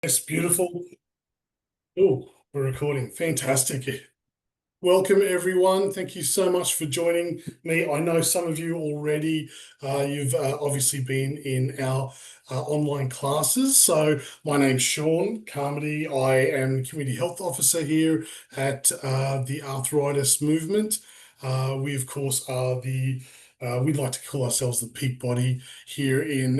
Yes, beautiful. Oh, we're recording. Fantastic. Welcome, everyone. Thank you so much for joining me. I know some of you already, you've obviously been in our online classes. So my name's Sean Carmody. I am Community Health Officer here at the Arthritis Movement. We, of course, are we'd like to call ourselves the peak body here in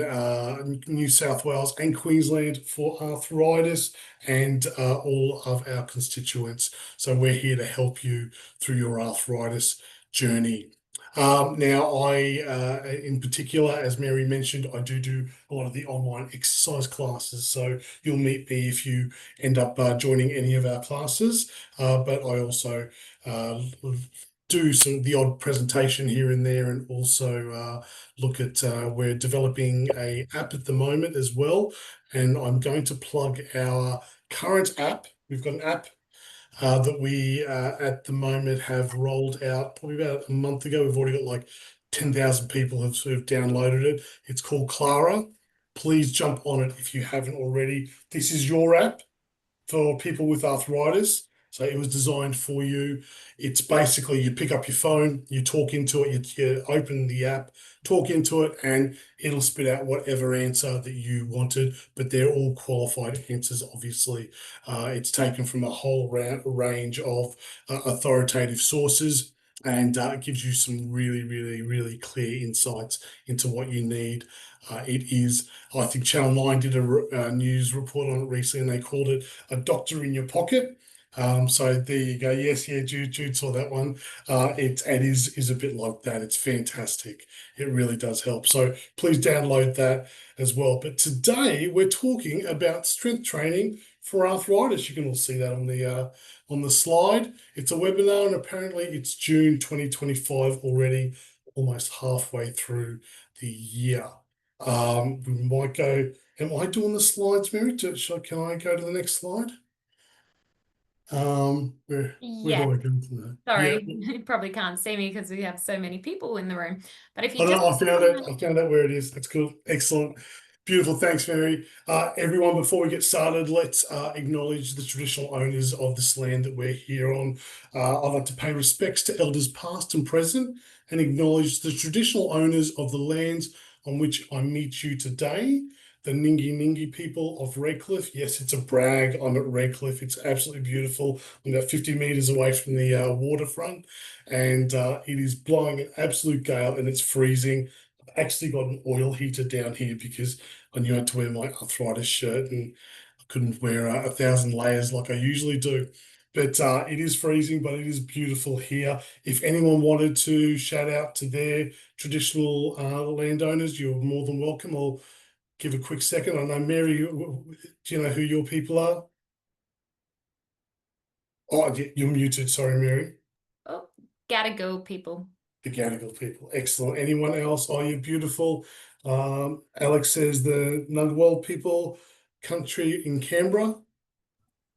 New South Wales and Queensland for arthritis and all of our constituents. So we're here to help you through your arthritis journey. In particular, as Mary mentioned, I do a lot of the online exercise classes. So you'll meet me if you end up joining any of our classes. But I also do the odd presentation here and there, and also look at we're developing a app at the moment as well. And I'm going to plug our current app. We've got an app that we at the moment have rolled out probably about a month ago. We've already got like 10,000 people have sort of downloaded it. It's called Clara. Please jump on it if you haven't already. This is your app for people with arthritis. So it was designed for you. It's basically you pick up your phone, you talk into it, you open the app, talk into it, and it'll spit out whatever answer that you wanted. But they're all qualified answers, obviously. It's taken from a whole range of authoritative sources, and it gives you some really, really, really clear insights into what you need. It is, I think Channel 9 did a news report on it recently, and they called it a doctor in your pocket. So there you go. Yes, yeah, Jude saw that one. It is a bit like that. It's fantastic. It really does help. So please download that as well. But today we're talking about strength training for arthritis. You can all see that on the slide. It's a webinar, and apparently it's June 2025 already, almost halfway through the year. We might go. Am I doing the slides, Mary? Can I go to the next slide? Where Yeah, do I go from there? sorry, Yeah, you probably can't see me because we have so many people in the room. But if I you don't just know. I found out where it is. That's cool. Excellent. Beautiful. Thanks, Mary. Everyone, before we get started, let's acknowledge the traditional owners of this land that we're here on. I'd like to pay respects to elders past and present and acknowledge the traditional owners of the lands on which I meet you today, the Ningi people of Redcliffe. Yes, it's a brag. I'm at Redcliffe. It's absolutely beautiful. I'm about 50 meters away from the waterfront, and it is blowing an absolute gale and it's freezing. I've actually got an oil heater down here because I knew I had to wear my arthritis shirt and I couldn't wear 1,000 layers like I usually do. But it is freezing, but it is beautiful here. If anyone wanted to shout out to their traditional landowners, you're more than welcome. I'll give a quick second. I know, Mary, do you know who your people are? Oh, you're muted. Sorry, Mary. oh, gotta go, people. The Gadigal people. Excellent. Anyone else? Oh, you're beautiful. Alex says the Ngunnawal people, country in Canberra.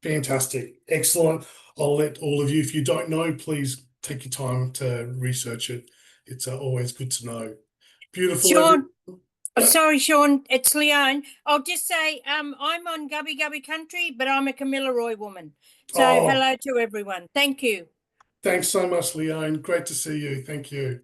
Fantastic. Excellent. I'll let all of you, if you don't know, please take your time to research it. It's always good to know. Beautiful, everyone. Sean, sorry, Sean, it's Leone. I'll just say, I'm on Gubby Gubby country, but I'm a Kamilaroi woman. So Oh, hello to everyone. Thank you. thanks so much, Leone. Great to see you. Thank you.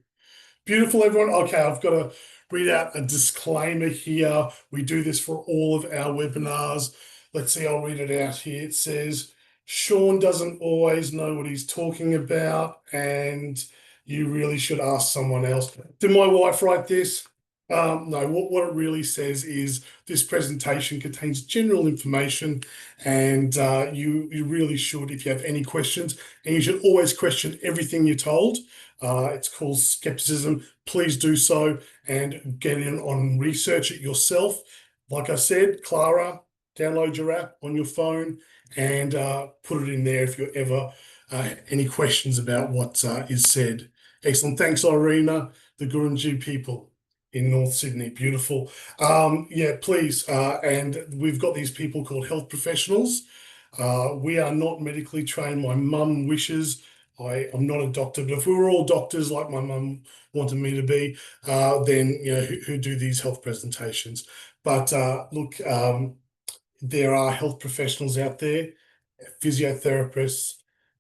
Beautiful, everyone. Okay, I've got to read out a disclaimer here. We do this for all of our webinars. Let's see, I'll read it out here. It says, Sean doesn't always know what he's talking about, and you really should ask someone else. Did my wife write this? No, what it really says is this presentation contains general information, and you really should, if you have any questions, and you should always question everything you're told. It's called skepticism. Please do so and get in on research it yourself. Like I said, Clara, download your app on your phone and put it in there if you ever any questions about what is said. Excellent. Thanks, Irina, the Gurunji people in North Sydney. Beautiful. Yeah, please. And we've got these people called health professionals. We are not medically trained. My mum wishes. I'm not a doctor, but if we were all doctors like my mum wanted me to be, then who do these health presentations. But look, there are health professionals out there, physiotherapists,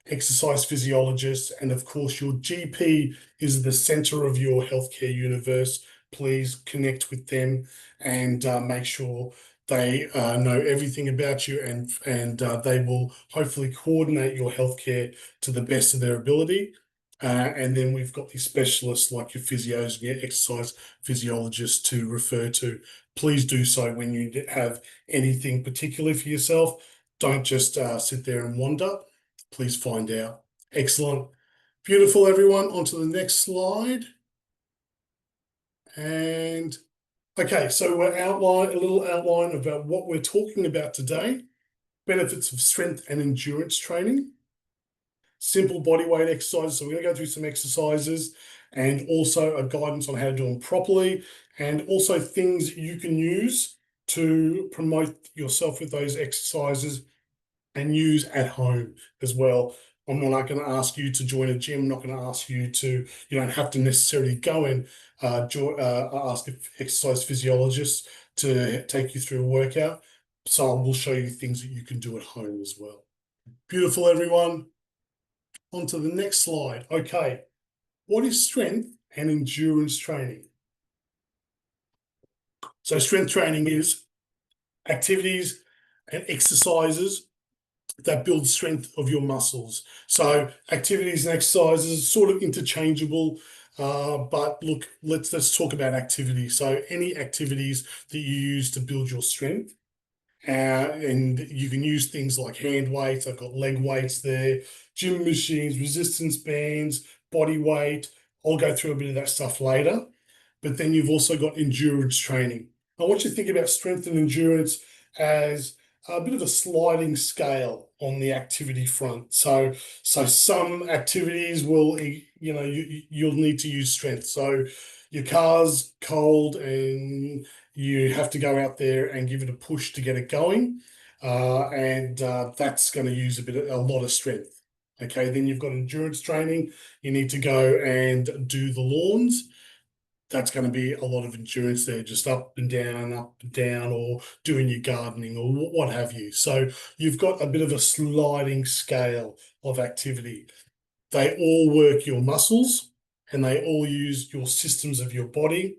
exercise physiologists, and of course, your GP is the center of your healthcare universe. Please connect with them and make sure they know everything about you, and they will hopefully coordinate your healthcare to the best of their ability. And then we've got these specialists like your physios and your exercise physiologists to refer to. Please do so when you have anything particular for yourself. Don't just sit there and wonder. Please find out. Excellent. Beautiful, everyone. On to the next slide. And okay, so we're a little outline about what we're talking about today. Benefits of strength and endurance training. Simple body weight exercises. So we're going to go through some exercises and also a guidance on how to do them properly, and also things you can use to promote yourself with those exercises and use at home as well. I'm not going to ask you to join a gym. I'm not going to ask you to, you don't have to necessarily go and ask an exercise physiologist to take you through a workout. So I will show you things that you can do at home as well. Beautiful, everyone. On to the next slide. Okay, what is strength and endurance training? So strength training is activities and exercises that build strength of your muscles. So activities and exercises sort of interchangeable, but look, let's talk about activity. So any activities that you use to build your strength. And you can use things like hand weights. I've got leg weights there, gym machines, resistance bands, body weight. I'll go through a bit of that stuff later. But then you've also got endurance training. I want you to think about strength and endurance as a bit of a sliding scale on the activity front. So some activities will, you'll need to use strength. So your car's cold and you have to go out there and give it a push to get it going. That's going to use a lot of strength. Okay, then you've got endurance training. You need to go and do the lawns. That's going to be a lot of endurance there, just up and down, or doing your gardening or what have you. So you've got a bit of a sliding scale of activity. They all work your muscles and they all use your systems of your body,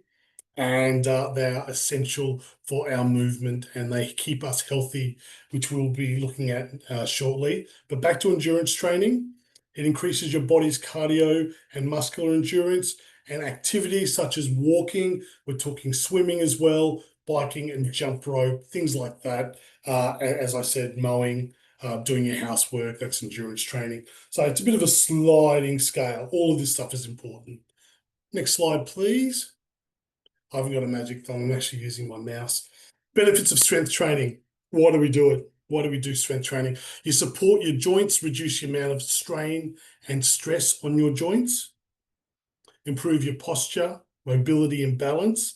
and they are essential for our movement and they keep us healthy, which we'll be looking at shortly. But back to endurance training, it increases your body's cardio and muscular endurance, and activities such as walking, we're talking swimming as well, biking and jump rope, things like that. As I said, mowing, doing your housework, that's endurance training. So it's a bit of a sliding scale. All of this stuff is important. Next slide, please. I haven't got a magic thumb. I'm actually using my mouse. Benefits of strength training. Why do we do it? Why do we do strength training? You support your joints, reduce the amount of strain and stress on your joints, improve your posture, mobility and balance,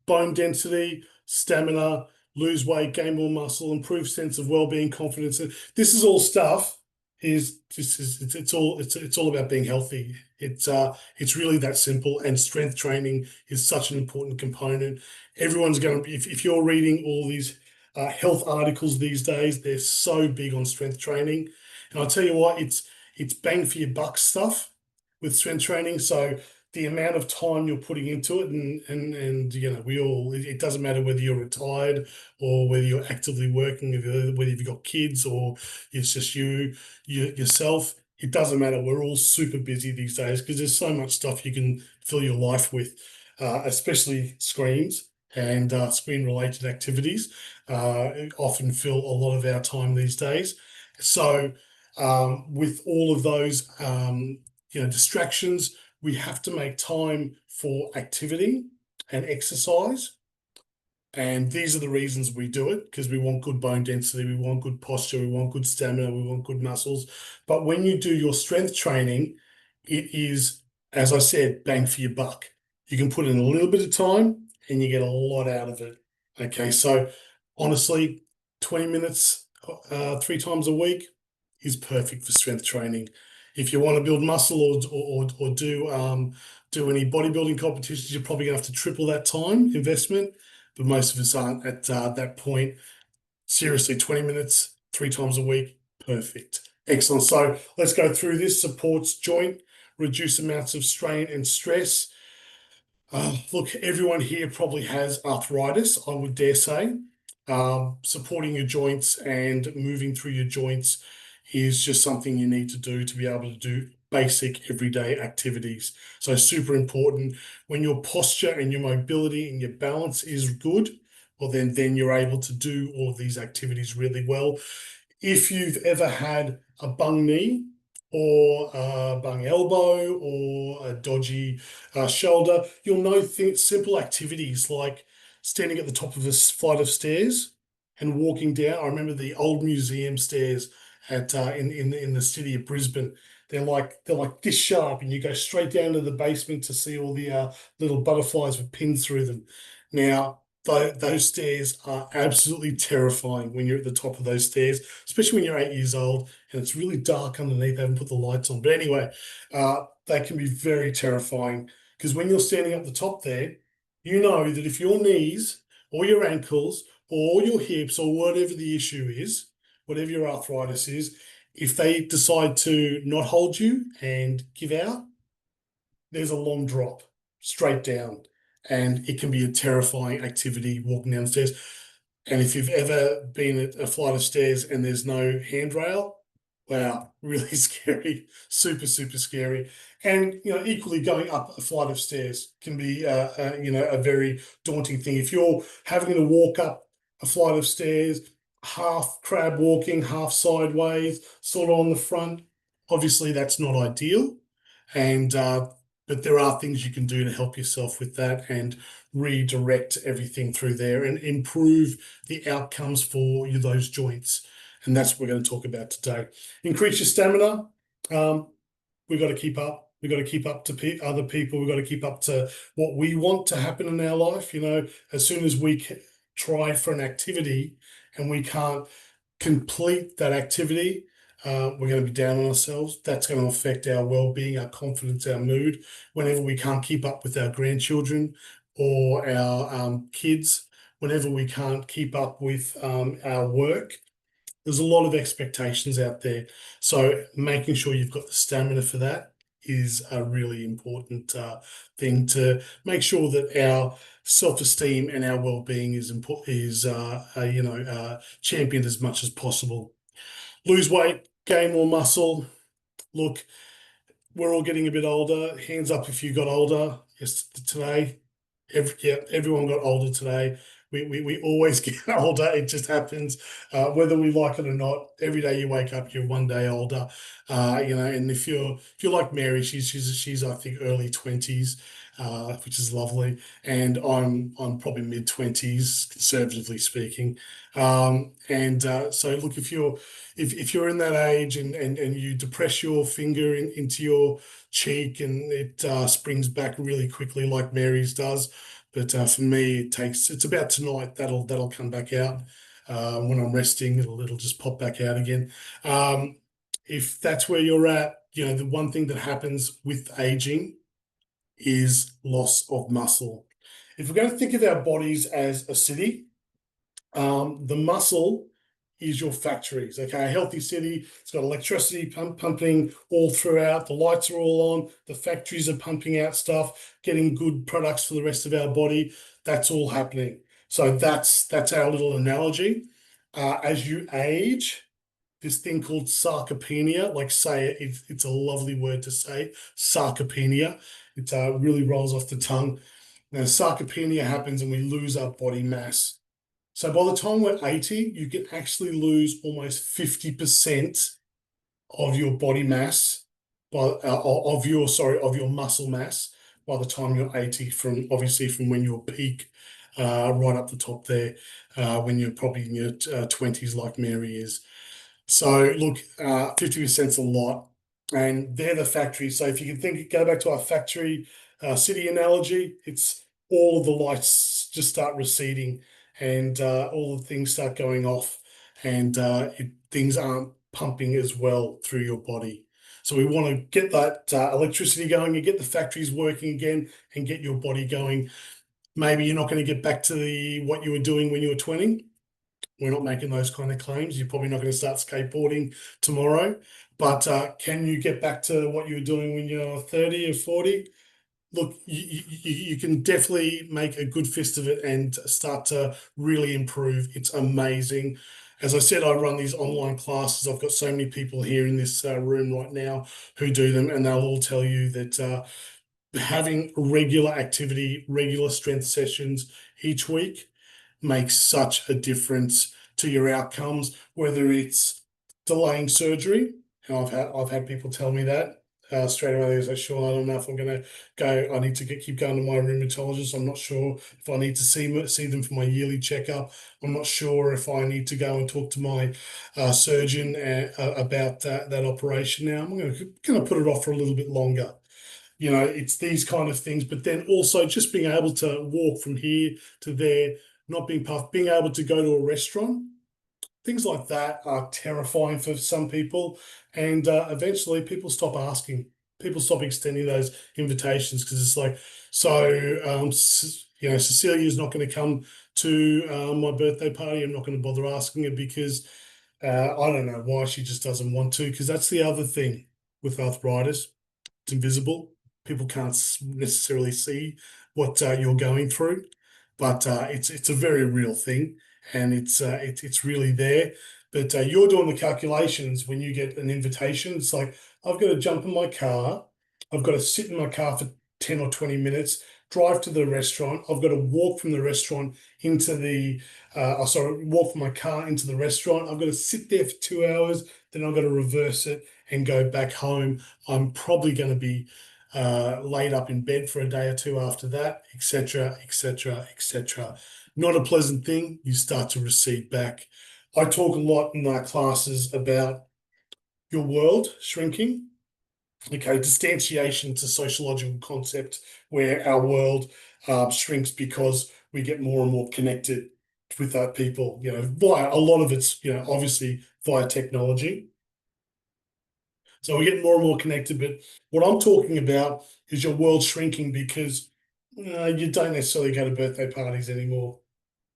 bone density, stamina, lose weight, gain more muscle, improve sense of well-being, confidence. This is all stuff. It's all about being healthy. It's really that simple, and strength training is such an important component. Everyone's going to be, if you're reading all these health articles these days, they're so big on strength training. And I'll tell you what, it's bang for your buck stuff with strength training. So the amount of time you're putting into it, and it doesn't matter whether you're retired or whether you're actively working, whether you've got kids or it's just yourself. It doesn't matter. We're all super busy these days because there's so much stuff you can fill your life with, especially screens and screen-related activities often fill a lot of our time these days. So with all of those distractions, we have to make time for activity and exercise. And these are the reasons we do it, because we want good bone density, we want good posture, we want good stamina, we want good muscles. But when you do your strength training, it is, as I said, bang for your buck. You can put in a little bit of time and you get a lot out of it. Okay, so honestly, 20 minutes 3 times a week is perfect for strength training. If you want to build muscle or do any bodybuilding competitions, you're probably going to have to triple that time investment. But most of us aren't at that point. seriously, 20 minutes, 3 times a week, perfect. Excellent. So let's go through this. Supports joint, reduce amounts of strain and stress. Look, everyone here probably has arthritis, I would dare say. Supporting your joints and moving through your joints is just something you need to do to be able to do basic everyday activities. So super important. When your posture and your mobility and your balance is good, well, then you're able to do all of these activities really well. If you've ever had a bung knee or a bung elbow or a dodgy shoulder, you'll know simple activities like standing at the top of a flight of stairs and walking down. I remember the old museum stairs at in the city of Brisbane. They're like this sharp, and you go straight down to the basement to see all the little butterflies with pins through them. Now, those stairs are absolutely terrifying when you're at the top of those stairs, especially when you're 8 years old and it's really dark underneath. They haven't put the lights on. But anyway, they can be very terrifying because when you're standing up the top there, you know that if your knees or your ankles or your hips or whatever the issue is, whatever your arthritis is, if they decide to not hold you and give out, there's a long drop straight down. And it can be a terrifying activity walking down the stairs. And if you've ever been at a flight of stairs and there's no handrail, wow, really scary, super, super scary. And, equally going up a flight of stairs can be, a very daunting thing. If you're having to walk up a flight of stairs, half crab walking, half sideways, sort of on the front, obviously that's not ideal. And, but there are things you can do to help yourself with that and redirect everything through there and improve the outcomes for those joints. And that's what we're going to talk about today. Increase your stamina. We've got to keep up. We've got to keep up to other people. We've got to keep up to what we want to happen in our life. As soon as we try for an activity and we can't complete that activity, we're going to be down on ourselves. That's going to affect our well-being, our confidence, our mood. Whenever we can't keep up with our grandchildren or our kids, whenever we can't keep up with our work, there's a lot of expectations out there. So making sure you've got the stamina for that is a really important thing to make sure that our self-esteem and our well-being is championed as much as possible. Lose weight, gain more muscle. Look, we're all getting a bit older. Hands up if you got older. Yes, today. Everyone got older today. We always get older. It just happens, whether we like it or not. Every day you wake up, you're one day older. And if you're like Mary, she's I think early 20s, which is lovely, and I'm probably mid 20s, conservatively speaking. So look, if you're in that age and you depress your finger into your cheek and it springs back really quickly like Mary's does. But for me, it's about tonight that'll come back out. When I'm resting, it'll just pop back out again. If that's where you're at, the one thing that happens with aging is loss of muscle. If we're going to think of our bodies as a city, the muscle is your factories. Okay, a healthy city, it's got electricity pumping all throughout. The lights are all on. The factories are pumping out stuff, getting good products for the rest of our body. That's all happening. So that's our little analogy. As you age, this thing called sarcopenia, like say it's a lovely word to say, sarcopenia. It really rolls off the tongue. Now, sarcopenia happens and we lose our body mass. So by the time we're 80, you can actually lose almost 50% of your body mass, of your muscle mass by the time you're 80, from when you'll peak right up the top there, when you're probably in your 20s like Mary is. So look, 50% is a lot, and they're the factories. So if you can go back to our factory city analogy, it's all of the lights just start receding and all the things start going off, and things aren't pumping as well through your body. So we want to get that electricity going and get the factories working again and get your body going. Maybe you're not going to get back to what you were doing when you were 20, We're not making those kind of claims. You're probably not going to start skateboarding tomorrow, but can you get back to what you were doing when you're 30 or 40? Look, you can definitely make a good fist of it and start to really improve. It's amazing. As I said, I run these online classes. I've got so many people here in this room right now who do them, and they'll all tell you that having regular activity, regular strength sessions each week makes such a difference to your outcomes, whether it's delaying surgery. And I've had people tell me that straight away. They say, "Sure, I don't know if I'm going to go. I need to keep going to my rheumatologist. I'm not sure if I need to see them for my yearly checkup. I'm not sure if I need to go and talk to my surgeon about that operation. Now I'm going to put it off for a little bit longer." It's these kind of things, but then also just being able to walk from here to there, not being puffed, being able to go to a restaurant, things like that are terrifying for some people. And eventually people stop asking, people stop extending those invitations because it's like, so, Cecilia's not going to come to my birthday party. I'm not going to bother asking her because I don't know why she just doesn't want to, because that's the other thing with arthritis. It's invisible. People can't necessarily see what you're going through, but it's a very real thing, and it's really there. But you're doing the calculations when you get an invitation. It's like, I've got to jump in my car, I've got to sit in my car for 10 or 20 minutes, drive to the restaurant. I've got to walk from the restaurant into walk from my car into the restaurant. I've got to sit there for 2 hours. Then I've got to reverse it and go back home. I'm probably going to be laid up in bed for a day or two after that, etc., etc., etc. Not a pleasant thing. You start to recede back. I talk a lot in our classes about your world shrinking. Okay, distantiation to sociological concept where our world shrinks because we get more and more connected with our people, via a lot of it's, obviously via technology. So we're getting more and more connected. But what I'm talking about is your world shrinking because you don't necessarily go to birthday parties anymore.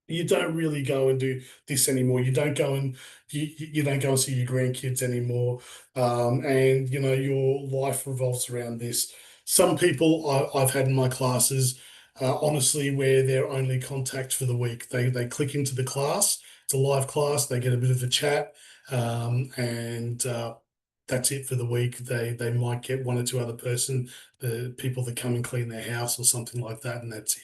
You don't really go and do this anymore. You don't go and you don't go and see your grandkids anymore. And your life revolves around this. Some people I've had in my classes, honestly, where they're only contact for the week. They click into the class. It's a live class. They get a bit of a chat, and that's it for the week. They might get one or two other the people that come and clean their house or something like that, and that's it.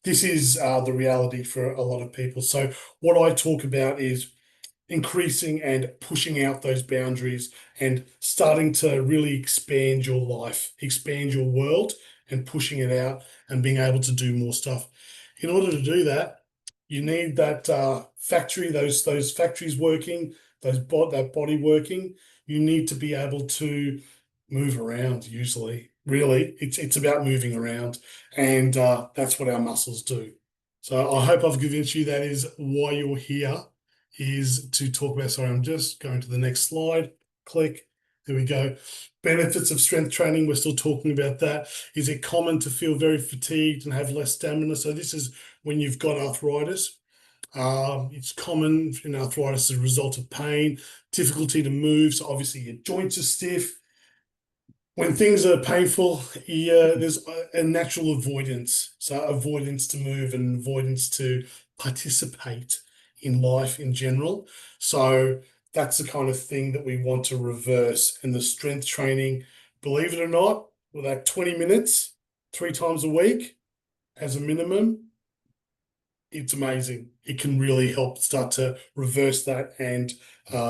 This is the reality for a lot of people. So what I talk about is increasing and pushing out those boundaries and starting to really expand your life, expand your world, and pushing it out and being able to do more stuff. In order to do that, you need that factory, those factories working, that body working. You need to be able to move around. Usually, really, it's about moving around, and that's what our muscles do. So I hope I've convinced you that is why you're here, is to talk about. Sorry, I'm just going to the next slide. Click. There we go. Benefits of strength training. We're still talking about that. Is it common to feel very fatigued and have less stamina? So this is when you've got arthritis. It's common in arthritis as a result of pain, difficulty to move. So obviously your joints are stiff. When things are painful, there's a natural avoidance. So avoidance to move and avoidance to participate in life in general. So that's the kind of thing that we want to reverse. And the strength training, believe it or not, with that 20 minutes, 3 times a week as a minimum, it's amazing. It can really help start to reverse that and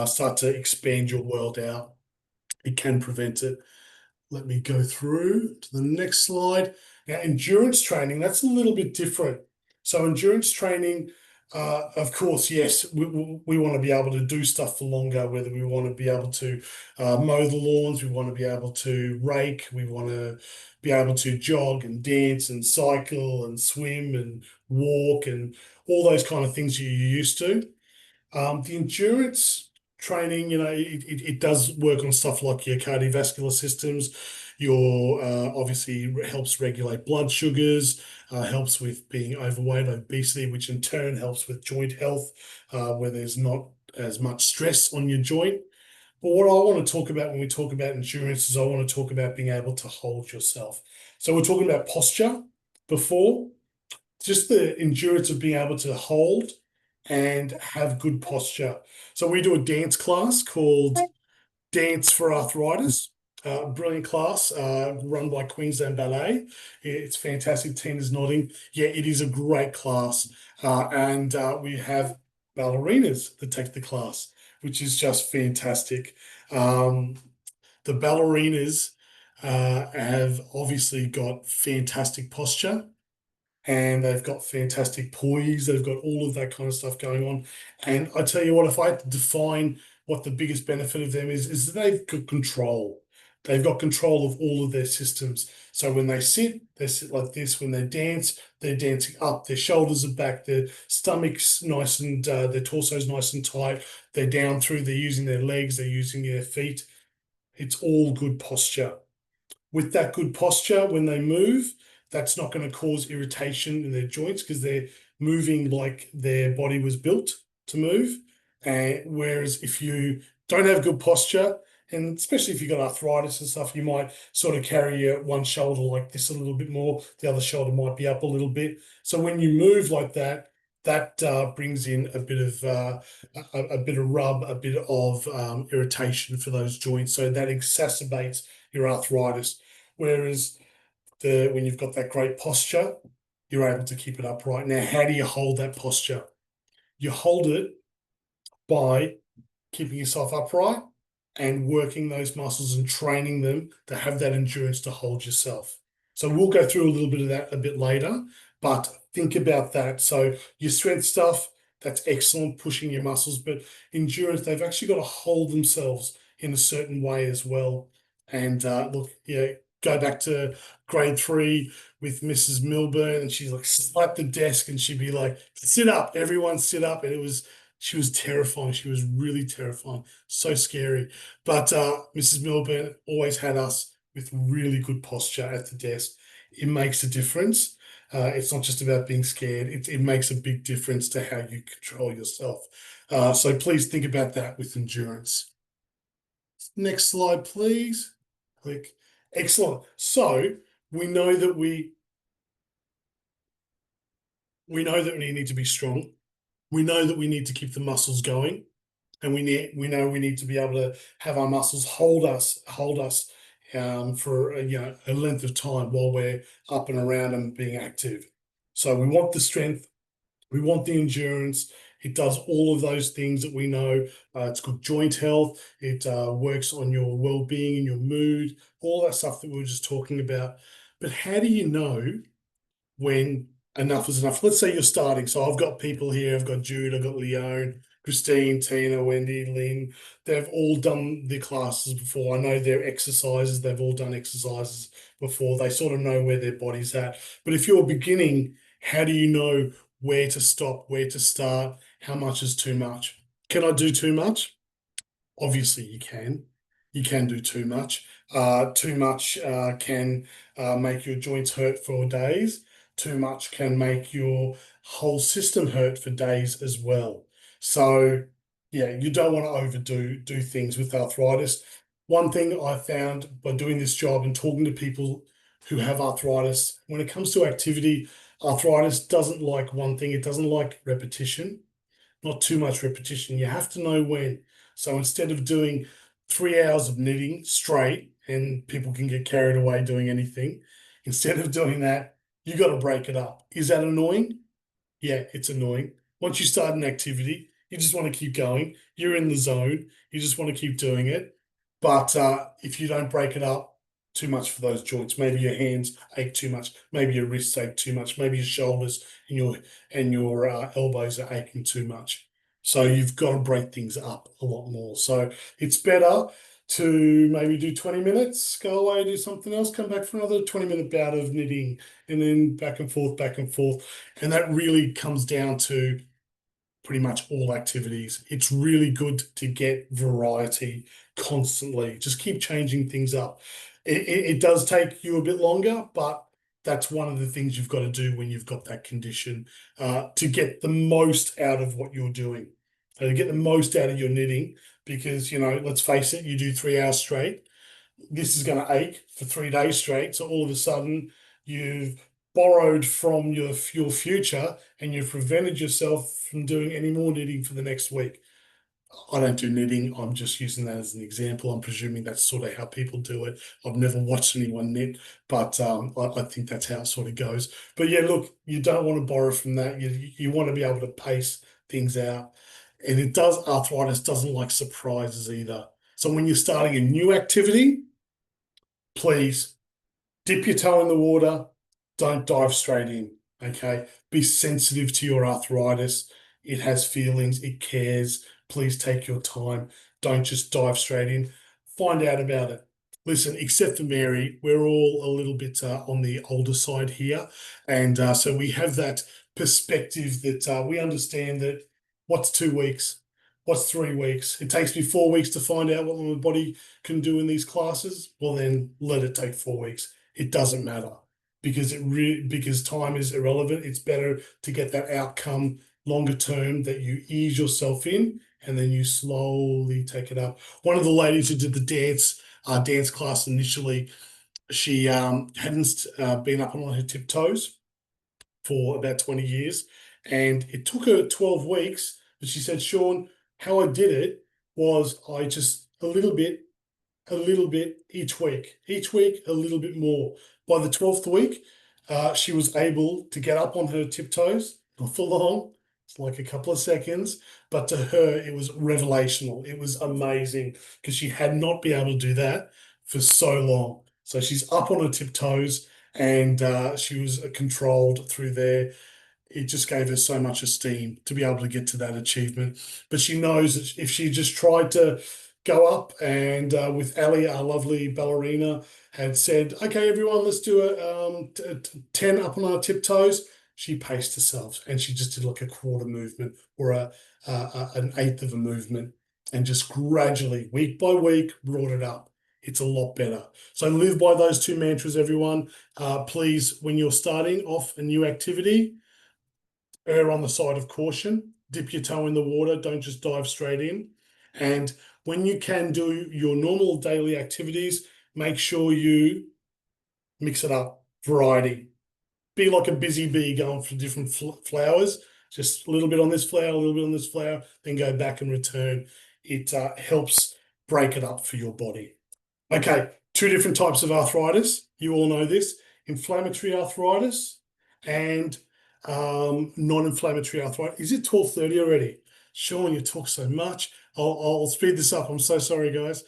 start to expand your world out. It can prevent it. Let me go through to the next slide. Now, endurance training, that's a little bit different. So endurance training, of course, yes, we want to be able to do stuff for longer, whether we want to be able to mow the lawns, we want to be able to rake, we want to be able to jog and dance and cycle and swim and walk and all those kind of things you're used to. The endurance training, it does work on stuff like your cardiovascular systems. Your obviously helps regulate blood sugars, helps with being overweight, obesity, which in turn helps with joint health, where there's not as much stress on your joint. But what I want to talk about when we talk about endurance is I want to talk about being able to hold yourself. So we're talking about posture before, just the endurance of being able to hold and have good posture. So we do a dance class called Dance for Arthritis. Brilliant class, run by Queensland Ballet. It's fantastic. Tina's nodding. Yeah, it is a great class. And we have ballerinas that take the class, which is just fantastic. The ballerinas have obviously got fantastic posture, and they've got fantastic poise. They've got all of that kind of stuff going on. And I tell you what, if I had to define what the biggest benefit of them is that they've got control. They've got control of all of their systems. So when they sit like this. When they dance, they're dancing up. Their shoulders are back. Their stomach's nice and their torso's nice and tight. They're down through. They're using their legs. They're using their feet. It's all good posture. With that good posture, when they move, that's not going to cause irritation in their joints because they're moving like their body was built to move. Whereas if you don't have good posture, and especially if you've got arthritis and stuff, you might sort of carry your one shoulder like this a little bit more. The other shoulder might be up a little bit. So when you move like that, that brings in a bit of rub, a bit of irritation for those joints. So that exacerbates your arthritis. Whereas when you've got that great posture, you're able to keep it upright. Now, how do you hold that posture? You hold it by keeping yourself upright and working those muscles and training them to have that endurance to hold yourself. So we'll go through a little bit of that a bit later, but think about that. So your strength stuff, that's excellent, pushing your muscles, but endurance, they've actually got to hold themselves in a certain way as well. And look, yeah, go back to grade 3 with Mrs. Milburn, and she's like slap the desk and she'd be like, sit up, everyone sit up. And she was terrifying. She was really terrifying, so scary. But Mrs. Milburn always had us with really good posture at the desk. It makes a difference. It's not just about being scared. It makes a big difference to how you control yourself. So please think about that with endurance. Next slide, please. Click. Excellent. So we know that we need to be strong. We know that we need to keep the muscles going, and we know we need to be able to have our muscles hold us for a length of time while we're up and around and being active. So we want the strength, we want the endurance. It does all of those things that we know. It's good joint health. It works on your well-being and your mood, all that stuff that we were just talking about. But how do you know when enough is enough? Let's say you're starting. So I've got people here. I've got Jude, I've got Leone, Christine, Tina, Wendy, Lynn. They've all done the classes before. I know their exercises. They've all done exercises before. They sort of know where their body's at. But if you're beginning, how do you know where to stop, where to start, how much is too much? Can I do too much? Obviously you can. You can do too much. Too much can make your joints hurt for days. Too much can make your whole system hurt for days as well. So yeah, you don't want to overdo things with arthritis. One thing I found by doing this job and talking to people who have arthritis, when it comes to activity, arthritis doesn't like one thing. It doesn't like repetition, not too much repetition. You have to know when. So instead of doing 3 hours of knitting straight, and people can get carried away doing anything, instead of doing that, you got to break it up. Is that annoying? Yeah, it's annoying. Once you start an activity, you just want to keep going. You're in the zone. You just want to keep doing it. But if you don't break it up, too much for those joints. Maybe your hands ache too much. Maybe your wrists ache too much. Maybe your shoulders and your elbows are aching too much. So you've got to break things up a lot more. So it's better to maybe do 20 minutes, go away, do something else, come back for another 20-minute bout of knitting, and then back and forth, back and forth. And that really comes down to pretty much all activities. It's really good to get variety constantly. Just keep changing things up. It does take you a bit longer, but that's one of the things you've got to do when you've got that condition, to get the most out of what you're doing, to get the most out of your knitting. Because, let's face it, you do 3 hours straight. This is going to ache for 3 days straight. So all of a sudden, you've borrowed from your future and you've prevented yourself from doing any more knitting for the next week. I don't do knitting. I'm just using that as an example. I'm presuming that's sort of how people do it. I've never watched anyone knit, but I think that's how it sort of goes. But yeah, look, you don't want to borrow from that. You want to be able to pace things out. And arthritis doesn't like surprises either. So when you're starting a new activity, please dip your toe in the water. Don't dive straight in. Okay. Be sensitive to your arthritis. It has feelings. It cares. Please take your time. Don't just dive straight in. Find out about it. Listen, except for Mary, we're all a little bit on the older side here. And so we have that perspective that we understand that what's 2 weeks? What's 3 weeks? It takes me 4 weeks to find out what my body can do in these classes. Well, then let it take 4 weeks. It doesn't matter because because time is irrelevant. It's better to get that outcome longer term that you ease yourself in and then you slowly take it up. One of the ladies who did the dance class initially, she hadn't been up on her tiptoes for about 20 years, and it took her 12 weeks. But she said, Sean, how I did it was I just a little bit each week, a little bit more. By the 12th week, she was able to get up on her tiptoes, not for long. It's like a couple of seconds, but to her, it was revelational. It was amazing because she had not been able to do that for so long. So she's up on her tiptoes and she was controlled through there. It just gave her so much esteem to be able to get to that achievement. But she knows that if she just tried to go up and with Ali, our lovely ballerina, had said, okay, everyone, let's do a 10 up on our tiptoes. She paced herself and she just did like a quarter movement or an eighth of a movement and just gradually, week by week, brought it up. It's a lot better. So live by those 2 mantras, everyone. Please, when you're starting off a new activity, err on the side of caution. Dip your toe in the water. Don't just dive straight in. And when you can do your normal daily activities, make sure you mix it up. Variety. Be like a busy bee going for different flowers. Just a little bit on this flower, a little bit on this flower, then go back and return. It helps break it up for your body. Okay, 2 different types of arthritis. You all know this. Inflammatory arthritis and non-inflammatory arthritis. Is it 12:30 already? Sean, you talk so much. I'll speed this up. I'm so sorry, guys.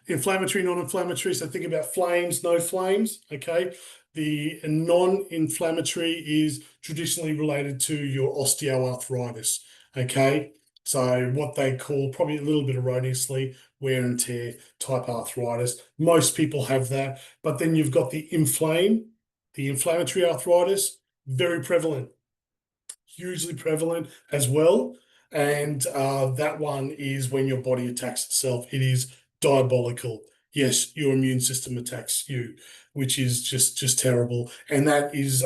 Inflammatory, non-inflammatory. So think about flames, no flames. Okay. The non-inflammatory is traditionally related to your osteoarthritis. Okay. So what they call, probably a little bit erroneously, wear and tear type arthritis. Most people have that. But then you've got the inflammatory arthritis, very prevalent, hugely prevalent as well. And that one is when your body attacks itself. It is diabolical. Yes, your immune system attacks you, which is just terrible. And that is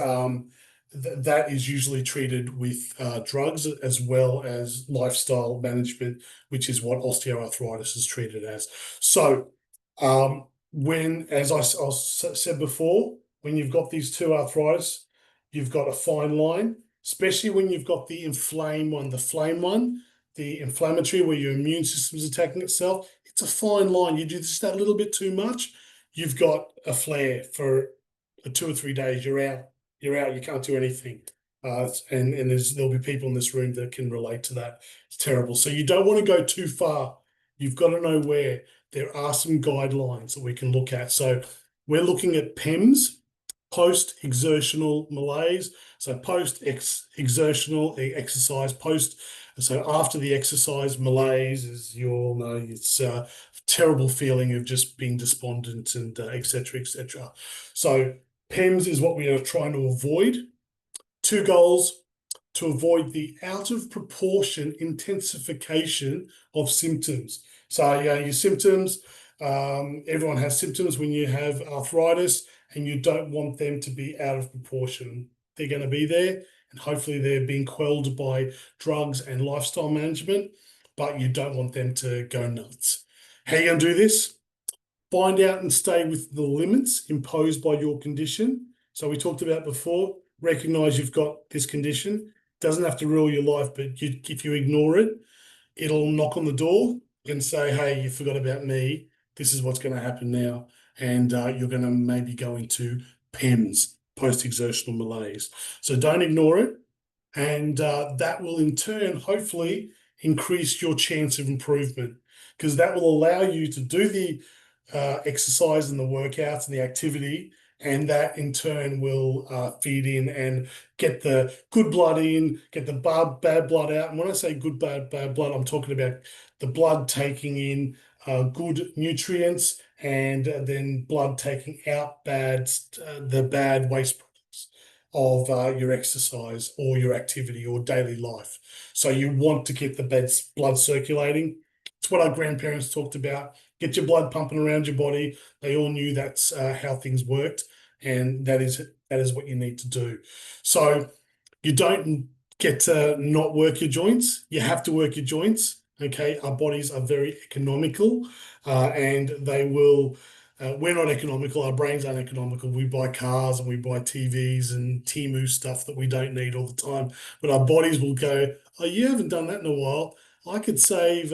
usually treated with drugs as well as lifestyle management, which is what osteoarthritis is treated as. So as I said before, when you've got these 2 arthritis, you've got a fine line, especially when you've got the inflamed one, the flame one, the inflammatory where your immune system is attacking itself. It's a fine line. You do just that little bit too much, you've got a flare for 2 or 3 days. You're out. You can't do anything. And there'll be people in this room that can relate to that. It's terrible. So you don't want to go too far. You've got to know where. There are some guidelines that we can look at. So we're looking at PEMS, post-exertional malaise. So post-exertional exercise, so after the exercise, malaise, as you all know, it's a terrible feeling of just being despondent and et cetera, et cetera. So PEMS is what we are trying to avoid. 2 goals. to avoid the out of proportion intensification of symptoms. So your symptoms, everyone has symptoms when you have arthritis, and you don't want them to be out of proportion. They're going to be there, and hopefully they're being quelled by drugs and lifestyle management, but you don't want them to go nuts. How are you going to do this? Find out and stay with the limits imposed by your condition. So we talked about before, recognize you've got this condition. Doesn't have to rule your life, but if you ignore it, it'll knock on the door and say, hey, you forgot about me. This is what's going to happen now. And you're going to maybe go into PEMS, post-exertional malaise. So don't ignore it. And that will in turn, hopefully, increase your chance of improvement, because that will allow you to do the exercise and the workouts and the activity, and that in turn will feed in and get the good blood in, get the bad blood out. And when I say good bad blood, I'm talking about the blood taking in good nutrients, and then blood taking out the bad waste products of your exercise or your activity or daily life. So you want to get the best blood circulating. It's what our grandparents talked about. Get your blood pumping around your body. They all knew that's how things worked, and that is what you need to do. So you don't get to not work your joints. You have to work your joints. Okay, our bodies are very economical, and they will. We're not economical. Our brains aren't economical. We buy cars and we buy TVs and Temu stuff that we don't need all the time. But our bodies will go, oh, you haven't done that in a while. I could save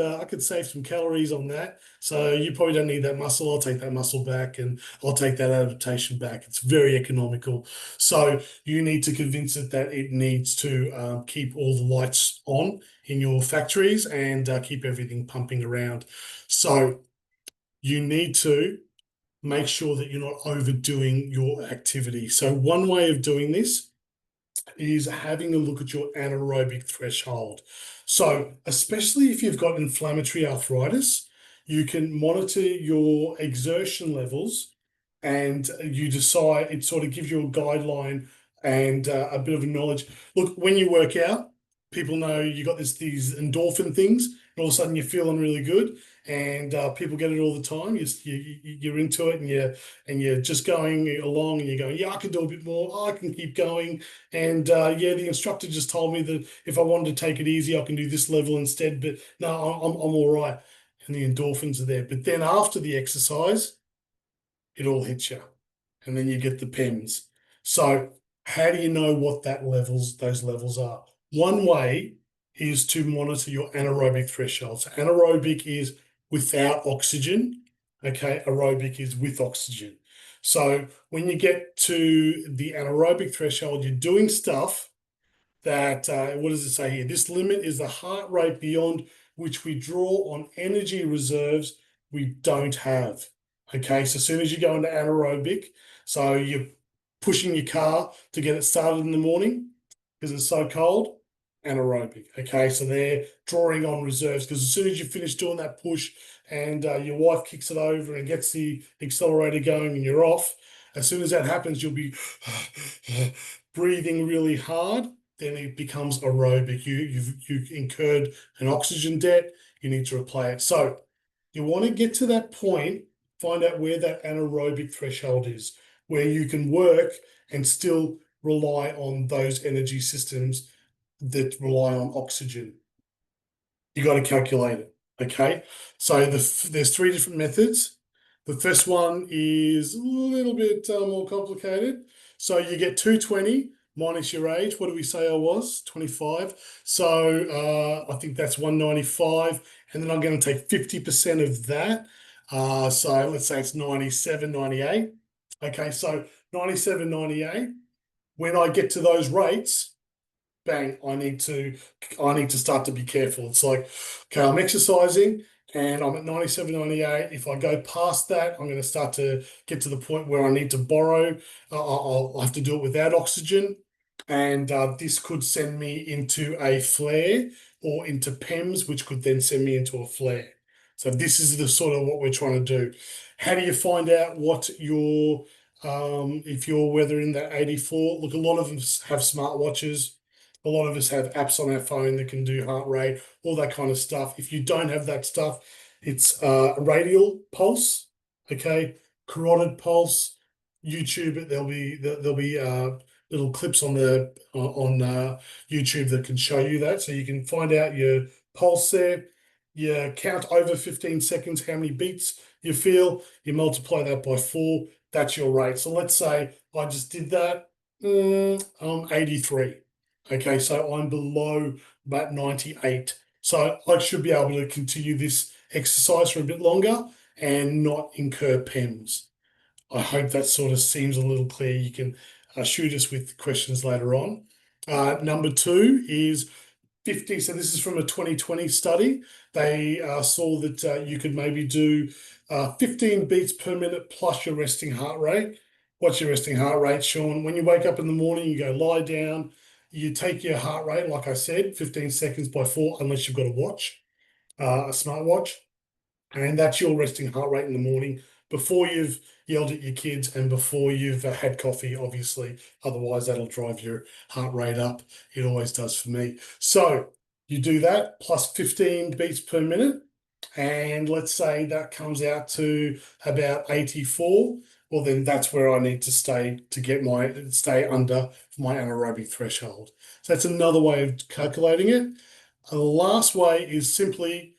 some calories on that. So you probably don't need that muscle. I'll take that muscle back, and I'll take that adaptation back. It's very economical. So you need to convince it that it needs to keep all the lights on in your factories and keep everything pumping around. So you need to make sure that you're not overdoing your activity. So one way of doing this is having a look at your anaerobic threshold. So especially if you've got inflammatory arthritis, you can monitor your exertion levels, and you decide, it sort of gives you a guideline and a bit of a knowledge. Look, when you work out, people know you got these endorphin things, and all of a sudden you're feeling really good, and people get it all the time. You're into it, and you're just going along, and you're going, yeah, I can do a bit more. I can keep going. And yeah, the instructor just told me that if I wanted to take it easy, I can do this level instead. But no, I'm all right. And the endorphins are there. But then after the exercise, it all hits you, and then you get the PEMS. So how do you know what those levels are? One way is to monitor your anaerobic threshold. So anaerobic is without oxygen. Okay, aerobic is with oxygen. So when you get to the anaerobic threshold, you're doing stuff that, what does it say here? This limit is the heart rate beyond which we draw on energy reserves we don't have. Okay, so as soon as you go into anaerobic, so you're pushing your car to get it started in the morning because it's so cold, anaerobic. Okay, so they're drawing on reserves, because as soon as you finish doing that push and your wife kicks it over and gets the accelerator going and you're off, as soon as that happens, you'll be breathing really hard. Then it becomes aerobic. You've incurred an oxygen debt. You need to replay it. So you want to get to that point, find out where that anaerobic threshold is, where you can work and still rely on those energy systems that rely on oxygen. You got to calculate it. Okay. So there's 3 different methods. The first one is a little bit more complicated. So you get 220 minus your age. What do we say I was? 25. So I think that's 195. And then I'm going to take 50% of that. So let's say it's 97, 98. Okay, so 97, 98. When I get to those rates, bang, I need to start to be careful. It's like, okay, I'm exercising and I'm at 97, 98. If I go past that, I'm going to start to get to the point where I need to borrow. I'll have to do it without oxygen. And this could send me into a flare or into PEMS, which could then send me into a flare. So this is the sort of what we're trying to do. How do you find out what if you're whether in that 84? Look, a lot of them have smartwatches. A lot of us have apps on our phone that can do heart rate, all that kind of stuff. If you don't have that stuff, it's radial pulse, okay, carotid pulse, YouTube it. There'll be little clips on YouTube that can show you that, so you can find out your pulse there. You count over 15 seconds how many beats you feel. You multiply that by 4. That's your rate. So let's say I just did that. I'm 83. Okay, so I'm below about 98. So I should be able to continue this exercise for a bit longer and not incur PEMs. I hope that sort of seems a little clear. You can shoot us with questions later on. Number 2 is 50. So this is from a 2020 study. They saw that you could maybe do 15 beats per minute plus your resting heart rate. What's your resting heart rate, Sean? When you wake up in the morning, you go lie down, you take your heart rate, like I said, 15 seconds by 4, unless you've got a watch, a smartwatch. And that's your resting heart rate in the morning before you've yelled at your kids and before you've had coffee, obviously. Otherwise, that'll drive your heart rate up. It always does for me. So you do that plus 15 beats per minute. And let's say that comes out to about 84. Well, then that's where I need to stay to stay under my anaerobic threshold. So that's another way of calculating it. The last way is simply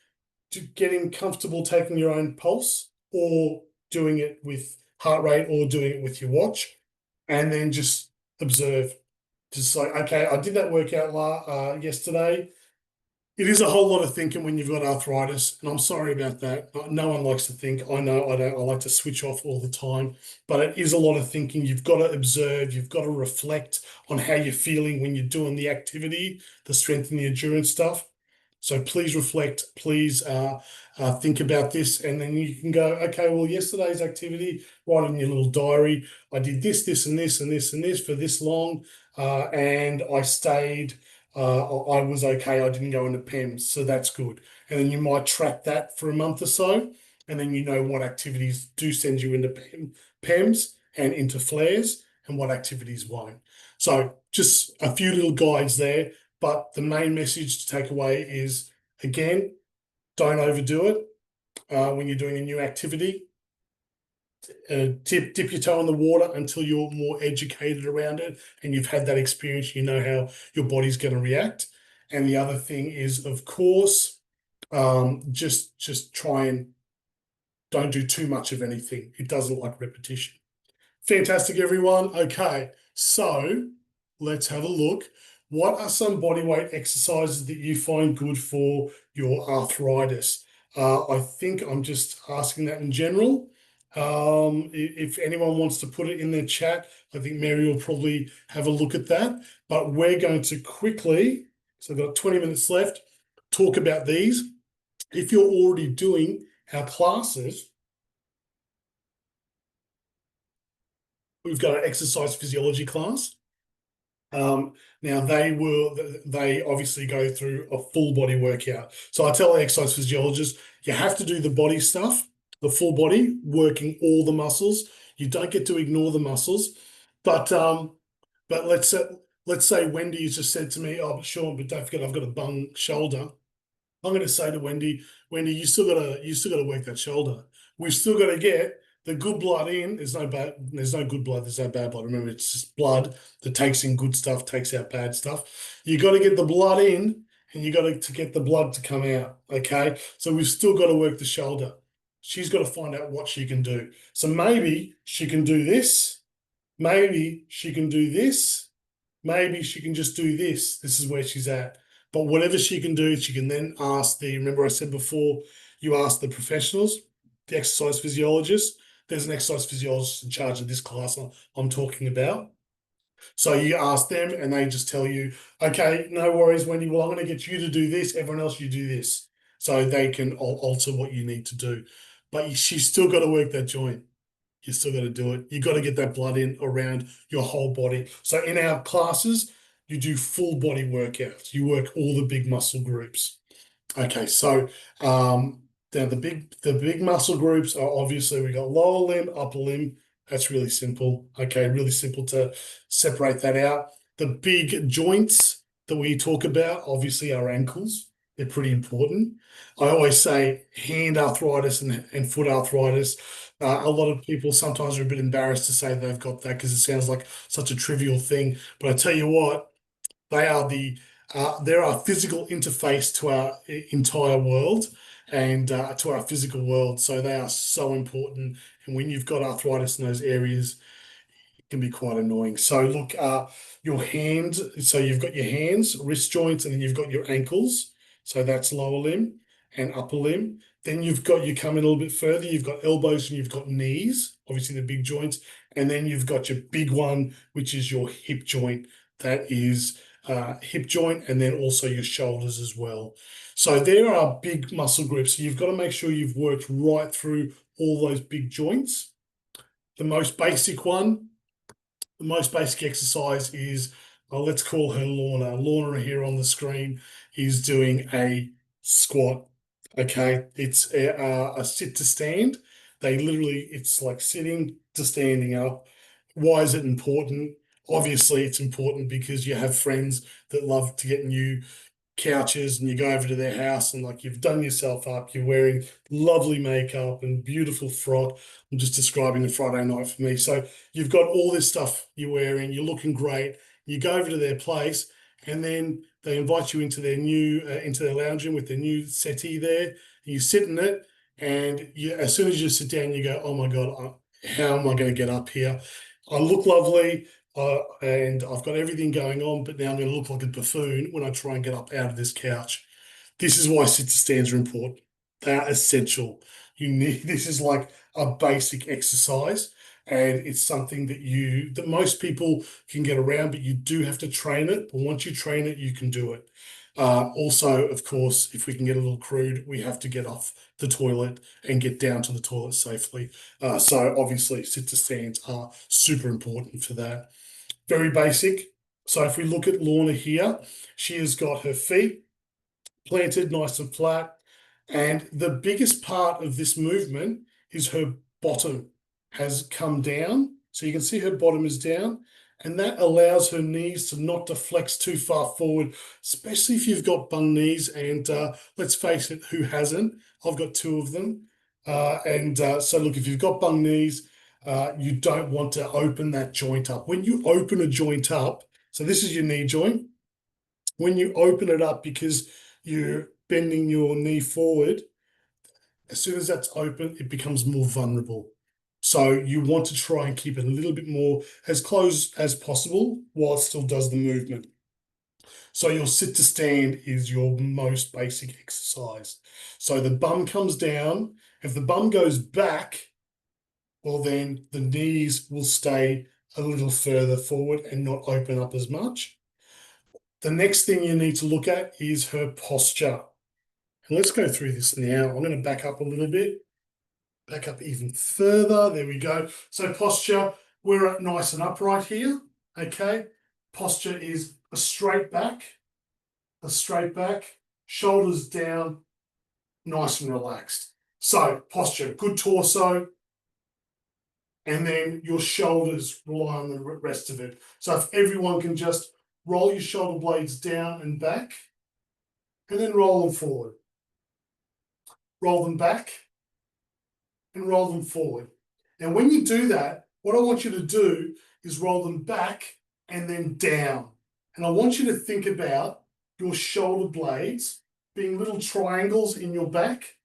getting comfortable taking your own pulse or doing it with heart rate or doing it with your watch, and then just observe. Just like, okay, I did that workout yesterday. It is a whole lot of thinking when you've got arthritis, and I'm sorry about that. No one likes to think. I know I don't. I like to switch off all the time, but it is a lot of thinking. You've got to observe. You've got to reflect on how you're feeling when you're doing the activity, the strength and the endurance stuff. So please reflect, please think about this, and then you can go, okay, well, yesterday's activity, write in your little diary, I did this, this, and this, and this, and this for this long, and I stayed, I was okay, I didn't go into PEMS, so that's good. And then you might track that for a month or so, and then you know what activities do send you into PEMS and into flares, and what activities won't. So just a few little guides there. But the main message to take away is, again, don't overdo it when you're doing a new activity. Dip your toe in the water until you're more educated around it and you've had that experience, you know how your body's going to react. And the other thing is, of course, just try and don't do too much of anything. It doesn't like repetition. Fantastic, everyone. Okay, so let's have a look. What are some bodyweight exercises that you find good for your arthritis? I think I'm just asking that in general. If anyone wants to put it in their chat, I think Mary will probably have a look at that. But we're going to quickly, so I've got 20 minutes left, talk about these. If you're already doing our classes, we've got an exercise physiology class. Now they obviously go through a full body workout. So I tell the exercise physiologists, you have to do the body stuff, the full body, working all the muscles. You don't get to ignore the muscles. But let's say Wendy has just said to me, oh, Sean, but don't forget I've got a bung shoulder. I'm going to say to Wendy, you still gotta work that shoulder. We've still got to get the good blood in. There's no good blood, there's no bad blood. Remember, it's just blood that takes in good stuff, takes out bad stuff. You got to get the blood in, and you got to get the blood to come out. Okay, so we've still got to work the shoulder. She's got to find out what she can do. So maybe she can do this. Maybe she can do this. Maybe she can just do this. This is where she's at. But whatever she can do, she can then ask remember I said before, you ask the professionals, the exercise physiologists. There's an exercise physiologist in charge of this class I'm talking about. So you ask them and they just tell you, okay, no worries, Wendy, well, I'm going to get you to do this. Everyone else, you do this. So they can alter what you need to do. But she's still got to work that joint. You still got to do it. You got to get that blood in around your whole body. So in our classes, you do full body workouts. You work all the big muscle groups. Okay, so now the big muscle groups are obviously we got lower limb, upper limb. That's really simple. Okay, really simple to separate that out. The big joints that we talk about, obviously, are ankles. They're pretty important. I always say hand arthritis and foot arthritis. A lot of people sometimes are a bit embarrassed to say they've got that because it sounds like such a trivial thing. But I tell you what, they are they're our physical interface to our entire world and to our physical world. So they are so important. And when you've got arthritis in those areas, can be quite annoying. So look, your hand, so you've got your hands, wrist joints, and then you've got your ankles. So that's lower limb and upper limb. Then you come in a little bit further, you've got elbows and you've got knees, obviously the big joints. And then you've got your big one, which is your hip joint. That is hip joint, and then also your shoulders as well. So there are big muscle groups. So you've got to make sure you've worked right through all those big joints. The most basic one, the most basic exercise is, let's call her Lorna. Lorna here on the screen is doing a squat. Okay, it's a sit to stand. It's like sitting to standing up. Why is it important? Obviously, it's important because you have friends that love to get new couches and you go over to their house and like you've done yourself up, you're wearing lovely makeup and beautiful frock. I'm just describing the Friday night for me. So you've got all this stuff you're wearing, you're looking great. You go over to their place and then they invite you into their into their lounge room with their new settee there. You sit in it and as soon as you sit down, you go, oh my God, how am I going to get up here? I look lovely. And I've got everything going on, but now I'm going to look like a buffoon when I try and get up out of this couch. This is why sit to stands are important. They are essential. This is like a basic exercise, and it's something that most people can get around, but you do have to train it. But once you train it, you can do it. Also, of course, if we can get a little crude, we have to get off the toilet and get down to the toilet safely. So obviously, sit to stands are super important for that. Very basic. So if we look at Lorna here, she has got her feet planted nice and flat. And the biggest part of this movement is her bottom has come down. So you can see her bottom is down. And that allows her knees to not to flex too far forward, especially if you've got bung knees. And let's face it, who hasn't? I've got two of them. So look, if you've got bung knees, you don't want to open that joint up. When you open a joint up, so this is your knee joint. When you open it up because you're bending your knee forward, as soon as that's open, it becomes more vulnerable. So you want to try and keep it a little bit more as close as possible while it still does the movement. So your sit to stand is your most basic exercise. So the bum comes down. If the bum goes back, well, then the knees will stay a little further forward and not open up as much. The next thing you need to look at is her posture. And let's go through this now. I'm going to back up a little bit, back up even further. There we go. So posture, we're nice and upright here. Okay. Posture is a straight back, shoulders down, nice and relaxed. So posture, good torso, and then your shoulders rely on the rest of it. So if everyone can just roll your shoulder blades down and back, and then roll them forward. Roll them back, and roll them forward. And when you do that, what I want you to do is roll them back and then down. And I want you to think about your shoulder blades being little triangles in your back.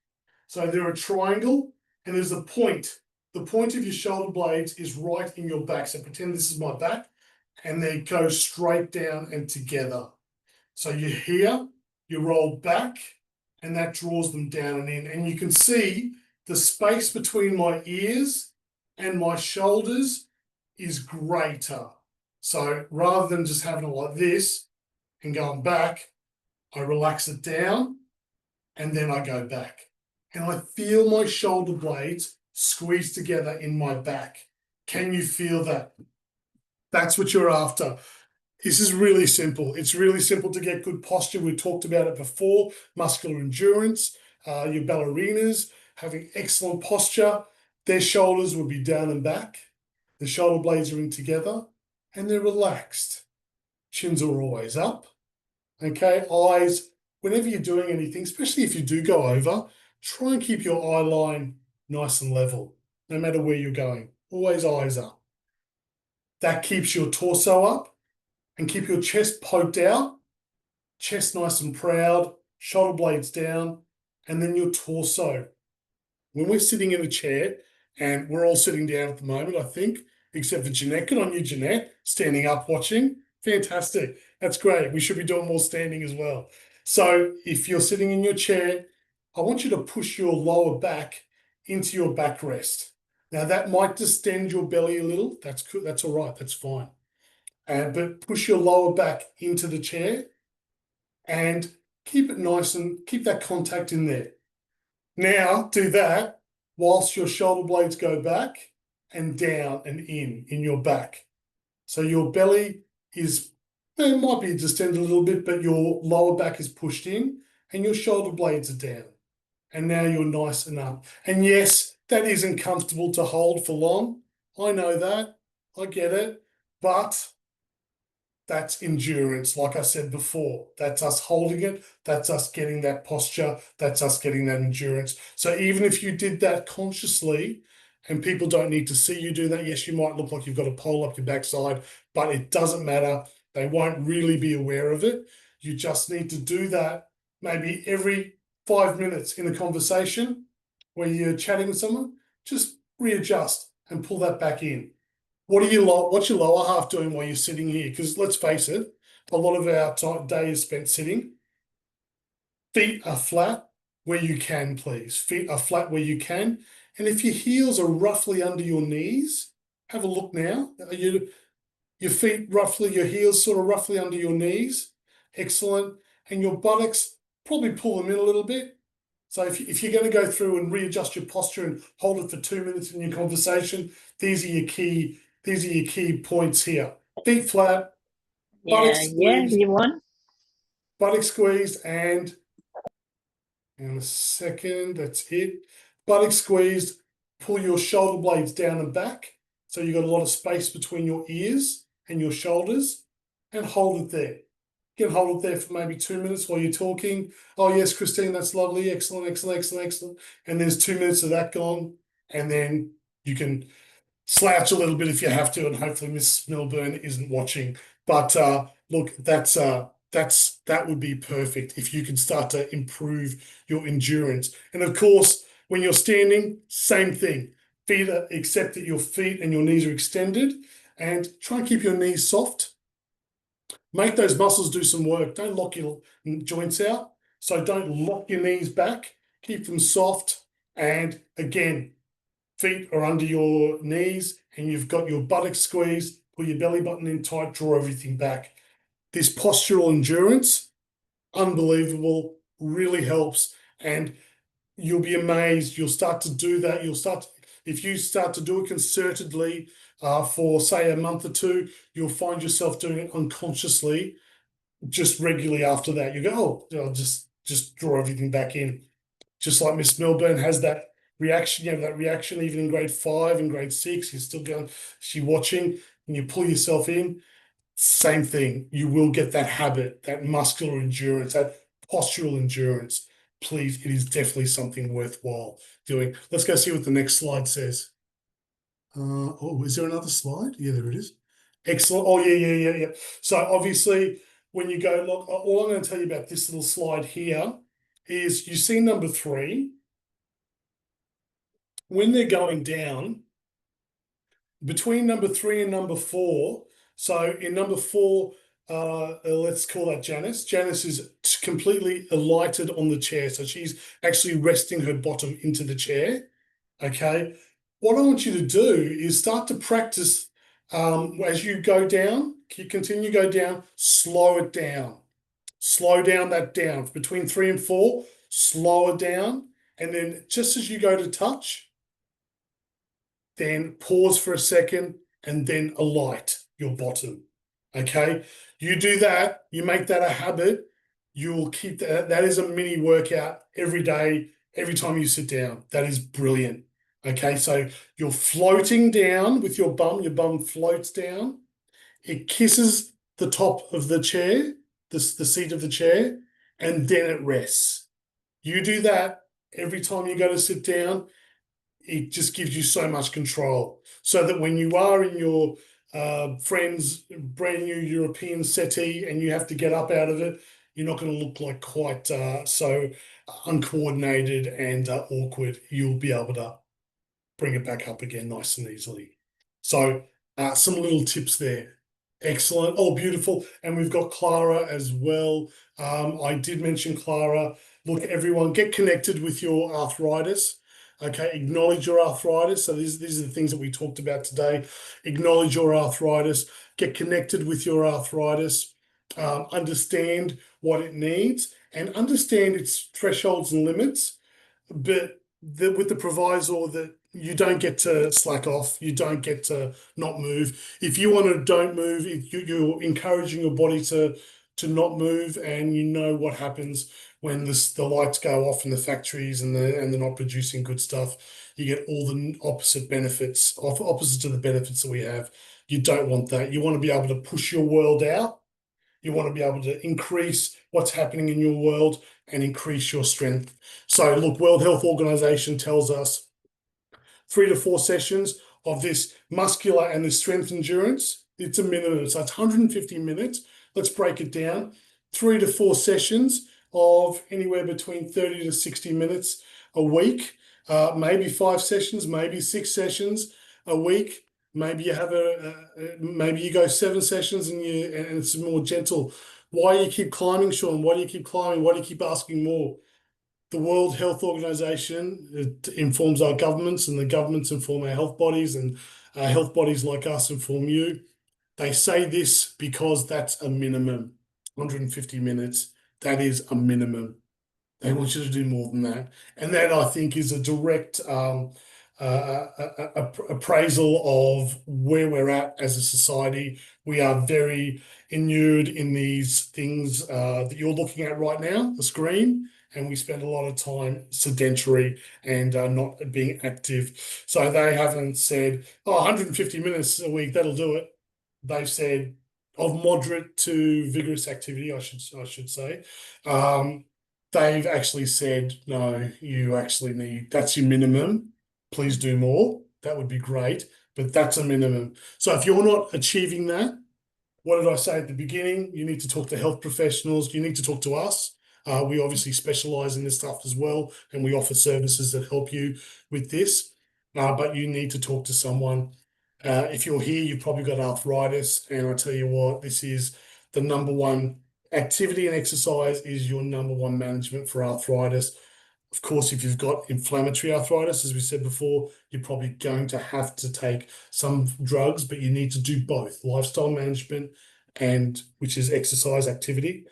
So they're a triangle, and there's a point. The point of your shoulder blades is right in your back. So pretend this is my back, and they go straight down and together. So you're here, you roll back, and that draws them down and in. And you can see the space between my ears and my shoulders is greater. So rather than just having it like this and going back, I relax it down, and then I go back. And I feel my shoulder blades squeeze together in my back. Can you feel that? That's what you're after. This is really simple. It's really simple to get good posture. We talked about it before. Muscular endurance, your ballerinas having excellent posture. Their shoulders will be down and back. The shoulder blades are in together and they're relaxed. Chins are always up Okay, eyes, whenever you're doing anything, especially if you do go over, try and keep your eye line nice and level, no matter where you're going. Always eyes up. That keeps your torso up and keep your chest poked out, chest nice and proud, shoulder blades down, and then your torso. When we're sitting in a chair, and we're all sitting down at the moment, I think, except for Jeanette. Good on you, Jeanette, standing up watching. Fantastic. That's great. We should be doing more standing as well. So if you're sitting in your chair, I want you to push your lower back into your backrest. Now that might distend your belly a little. That's good. That's all right. That's fine. But push your lower back into the chair and keep it nice and keep that contact in there. Now do that whilst your shoulder blades go back and down and in your back. So your belly is, it might be distended a little bit, but your lower back is pushed in and your shoulder blades are down. And now you're nice and up. And yes, that isn't comfortable to hold for long. I know that. I get it. But that's endurance. Like I said before, that's us holding it. That's us getting that posture. That's us getting that endurance. So even if you did that consciously and people don't need to see you do that, yes, you might look like you've got a pole up your backside, but it doesn't matter. They won't really be aware of it. You just need to do that maybe every 5 minutes in a conversation where you're chatting with someone. Just readjust and pull that back in. What's your lower half doing while you're sitting here? Because let's face it, a lot of our day is spent sitting. Feet are flat where you can, please. Feet are flat where you can. And if your heels are roughly under your knees, have a look now. Are your feet roughly, your heels sort of roughly under your knees? Excellent. And your buttocks, probably pull them in a little bit. So if you're going to go through and readjust your posture and hold it for 2 minutes in your conversation, these are your key points here. Feet flat, You want? buttock squeezed, and in a second, that's it. Buttock squeezed, pull your shoulder blades down and back. So you've got a lot of space between your ears and your shoulders, and hold it there. You can hold it there for maybe 2 minutes while you're talking. Oh yes, Christine, that's lovely. Excellent, excellent, excellent, excellent. And there's 2 minutes of that gone. And then you can slouch a little bit if you have to, and hopefully Miss Milburn isn't watching. But look, that would be perfect if you can start to improve your endurance. And of course, when you're standing, same thing. Accept that your feet and your knees are extended, and try and keep your knees soft. Make those muscles do some work. Don't lock your joints out. So don't lock your knees back. Keep them soft. And again, feet are under your knees and you've got your buttocks squeezed. Pull your belly button in tight. Draw everything back. This postural endurance, unbelievable, really helps. And you'll be amazed. You'll start to do that. If you start to do it concertedly for say a month or two, you'll find yourself doing it unconsciously, just regularly after that. You go, oh, I'll just draw everything back in. Just like Miss Milburn has that reaction, you have that reaction even in grade 5 and grade 6, you're still going, she's watching, and you pull yourself in. Same thing. You will get that habit, that muscular endurance, that postural endurance. Please, it is definitely something worthwhile doing. Let's go see what the next slide says. Oh, is there another slide? Yeah, there it is. Excellent. Oh, yeah. So obviously, when you go, look, all I'm going to tell you about this little slide here is you see number 3. When they're going down, between number 3 and number 4, so in number 4, let's call that Janice. Janice is completely alighted on the chair. So she's actually resting her bottom into the chair. Okay. What I want you to do is start to practice as you go down, you continue to go down, slow it down. Slow down that down. Between 3 and 4, slow it down. And then just as you go to touch, then pause for a second and then alight your bottom. Okay, you do that, you make that a habit, you will keep that. That is a mini workout every day, every time you sit down. That is brilliant. Okay, so you're floating down with your bum floats down, it kisses the top of the chair, the seat of the chair, and then it rests. You do that every time you go to sit down, it just gives you so much control. So that when you are in your friend's brand new European settee and you have to get up out of it, you're not going to look like quite so uncoordinated and awkward. You'll be able to bring it back up again nice and easily. So some little tips there. Excellent. Oh, beautiful. And we've got Clara as well. I did mention Clara. Look, everyone, get connected with your arthritis. Okay, acknowledge your arthritis. So these are the things that we talked about today. Acknowledge your arthritis. Get connected with your arthritis. Understand what it needs and understand its thresholds and limits. But with the proviso that you don't get to slack off, you don't get to not move. If you want to don't move, you're encouraging your body to not move, and you know what happens when the lights go off in the factories and they're not producing good stuff. You get all the opposite to the benefits that we have. You don't want that. You want to be able to push your world out. You want to be able to increase what's happening in your world and increase your strength. So look, World Health Organization tells us 3 to 4 sessions of this muscular and this strength endurance. It's a minimum. So it's 150 minutes. Let's break it down. 3 to 4 sessions of anywhere between 30 to 60 minutes a week. Maybe 5 sessions, maybe 6 sessions a week. Maybe you have maybe you go 7 sessions and it's more gentle. Why do you keep climbing, Sean? Why do you keep climbing? Why do you keep asking more? The World Health Organization informs our governments, and the governments inform our health bodies, and health bodies like us inform you. They say this because that's a minimum. 150 minutes, that is a minimum. They want you to do more than that. And that, I think, is a direct appraisal of where we're at as a society. We are very inured in these things that you're looking at right now, the screen, and we spend a lot of time sedentary and not being active. So they haven't said, oh, 150 minutes a week, that'll do it. They've said of moderate to vigorous activity, I should say. They've actually said, no, you actually need, that's your minimum. Please do more. That would be great, but that's a minimum. So if you're not achieving that, what did I say at the beginning? You need to talk to health professionals. You need to talk to us. We obviously specialize in this stuff as well, and we offer services that help you with this. But you need to talk to someone. If you're here, you've probably got arthritis, and I tell you what, this is the number one. Activity and exercise is your number one management for arthritis. Of course, if you've got inflammatory arthritis, as we said before, you're probably going to have to take some drugs, but you need to do both lifestyle management, and which is exercise activity,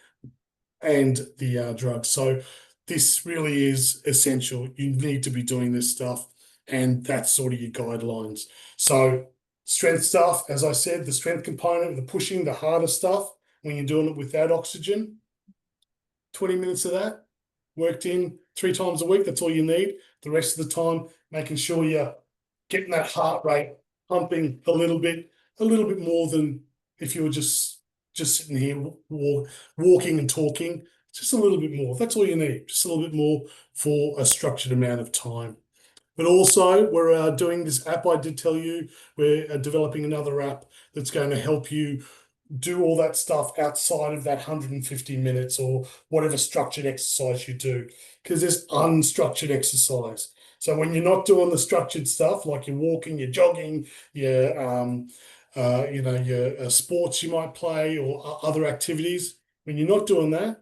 and the drugs. So this really is essential. You need to be doing this stuff, and that's sort of your guidelines. So strength stuff, as I said, the strength component, the pushing, the harder stuff, when you're doing it without oxygen, 20 minutes of that worked in 3 times a week. That's all you need. The rest of the time, making sure you're getting that heart rate pumping a little bit more than if you were just sitting here walking and talking. Just a little bit more. That's all you need. Just a little bit more for a structured amount of time. But also, we're doing this app I did tell you. We're developing another app that's going to help you do all that stuff outside of that 150 minutes or whatever structured exercise you do, because there's unstructured exercise. So when you're not doing the structured stuff, like you're walking, you're jogging, your sports you might play or other activities, when you're not doing that,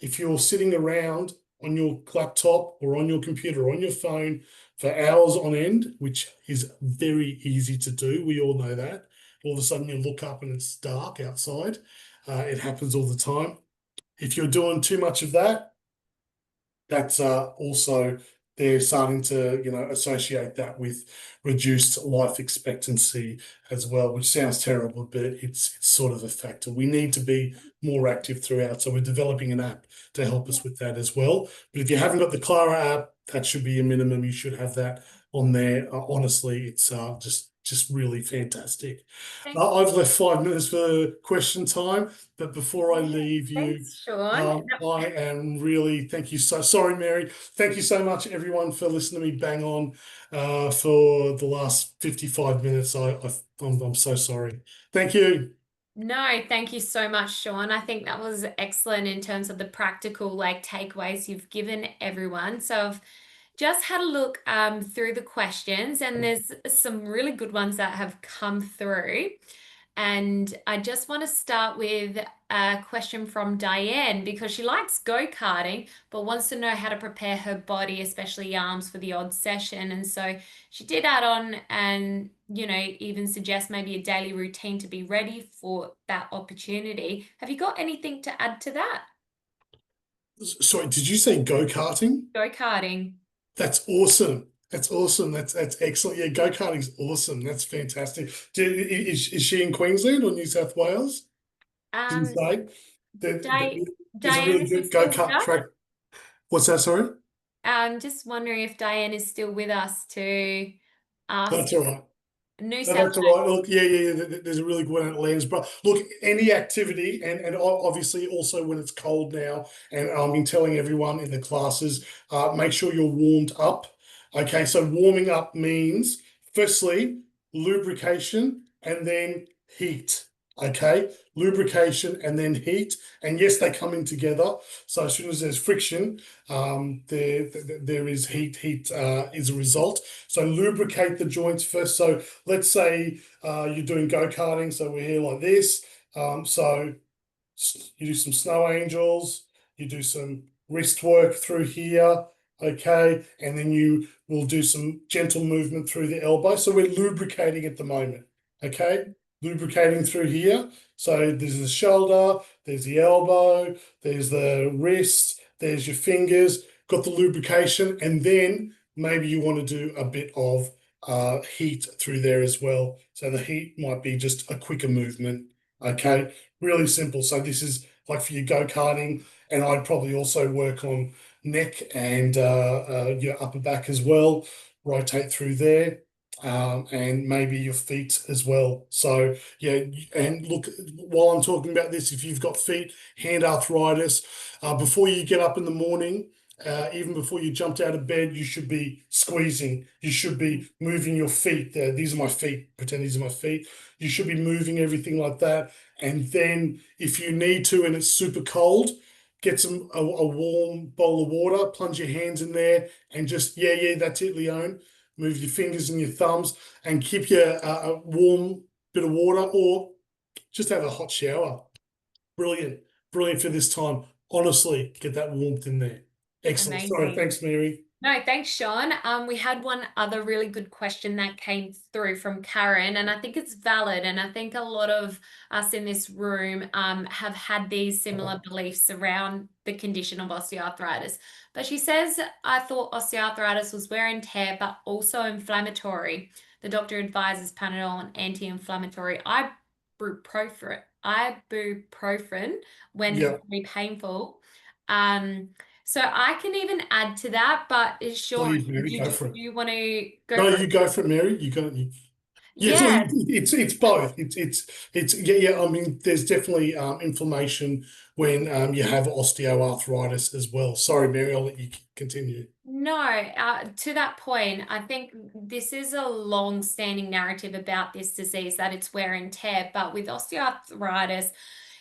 if you're sitting around on your laptop or on your computer or on your phone for hours on end, which is very easy to do, we all know that. All of a sudden you look up and it's dark outside. It happens all the time. If you're doing too much of that, that's also, they're starting to, associate that with reduced life expectancy as well, which sounds terrible, but it's sort of a factor. We need to be more active throughout. So we're developing an app to help us with that as well. But if you haven't got the Clara app, that should be a minimum. You should have that on there. Honestly, it's just just really fantastic. Thank I've left 5 minutes for question time, but before I you. leave you, Thanks, Sean. I am really, thank you so, sorry, Mary. Thank you so much, everyone, for listening to me bang on for the last 55 minutes. I'm so sorry. Thank you. No, thank you so much, Sean. I think that was excellent in terms of the practical takeaways you've given everyone. So I've just had a look through the questions, and there's some really good ones that have come through. And I just want to start with a question from Diane, because she likes go-karting but wants to know how to prepare her body, especially arms, for the odd session. And so she did add on and, even suggest maybe a daily routine to be ready for that opportunity. Have you got anything to add to that? Sorry, did you say go-karting? Go-karting. That's awesome. That's awesome. That's excellent. Yeah, go-karting is awesome. That's fantastic. Is she in Queensland or New South Wales? Didn't Um, say. There's a Diane, really is she good still with go-kart us? track. What's that, sorry? I'm just wondering if Diane is still with us to ask. That's all right. New No, South that's all right. Look, yeah. There's a really good one at Landsborough. Look, any activity, and obviously also when it's cold now, and I've been telling everyone in the classes, make sure you're warmed up. Okay, so warming up means firstly lubrication and then heat. Okay, lubrication and then heat, and yes, they come in together. So as soon as there's friction, there is heat. Heat is a result. So lubricate the joints first. So let's say you're doing go-karting, so we're here like this. So you do some snow angels, you do some wrist work through here, okay, and then you will do some gentle movement through the elbow. So we're lubricating at the moment, okay, lubricating through here. So there's the shoulder, there's the elbow, there's the wrist, there's your fingers, got the lubrication, and then maybe you want to do a bit of heat through there as well. So the heat might be just a quicker movement, okay, really simple. So this is like for your go-karting, and I'd probably also work on neck and your upper back as well, rotate through there, and maybe your feet as well. So yeah, and look, while I'm talking about this, if you've got hand arthritis, before you get up in the morning, even before you jumped out of bed, you should be squeezing. You should be moving your feet. These are my feet. Pretend these are my feet. You should be moving everything like that. And then if you need to, and it's super cold, get a warm bowl of water, plunge your hands in there, and just, yeah, that's it, Leone. Move your fingers and your thumbs and keep your a warm bit of water, or just have a hot shower. Brilliant. Brilliant for this time. Honestly, get that warmth in there. Excellent. Sorry. Amazing. Thanks, Mary. No, thanks, Sean. We had one other really good question that came through from Karen, and I think it's valid. And I think a lot of us in this room have had these similar beliefs around the condition of osteoarthritis. But she says, I thought osteoarthritis was wear and tear, but also inflammatory. The doctor advises Panadol and anti-inflammatory ibuprofen when Yeah. very painful. So I can even add to that, but Sean, Please, Mary, do go for it. you want to go No, for it? you go for it, Mary. You go. Yeah, so Yeah. it's both. It's yeah. I mean, there's definitely inflammation when you have osteoarthritis as well. Sorry, Mary, I'll let you continue. No, to that point, I think this is a long-standing narrative about this disease, that it's wear and tear. But with osteoarthritis,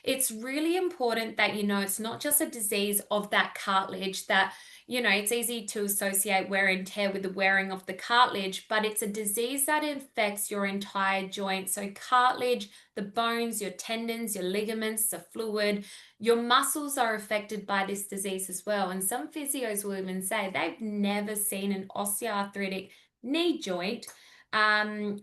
it's really important that it's not just a disease of that cartilage, that it's easy to associate wear and tear with the wearing of the cartilage, but it's a disease that infects your entire joint. So cartilage, the bones, your tendons, your ligaments, the fluid, your muscles are affected by this disease as well. And some physios will even say they've never seen an osteoarthritic knee joint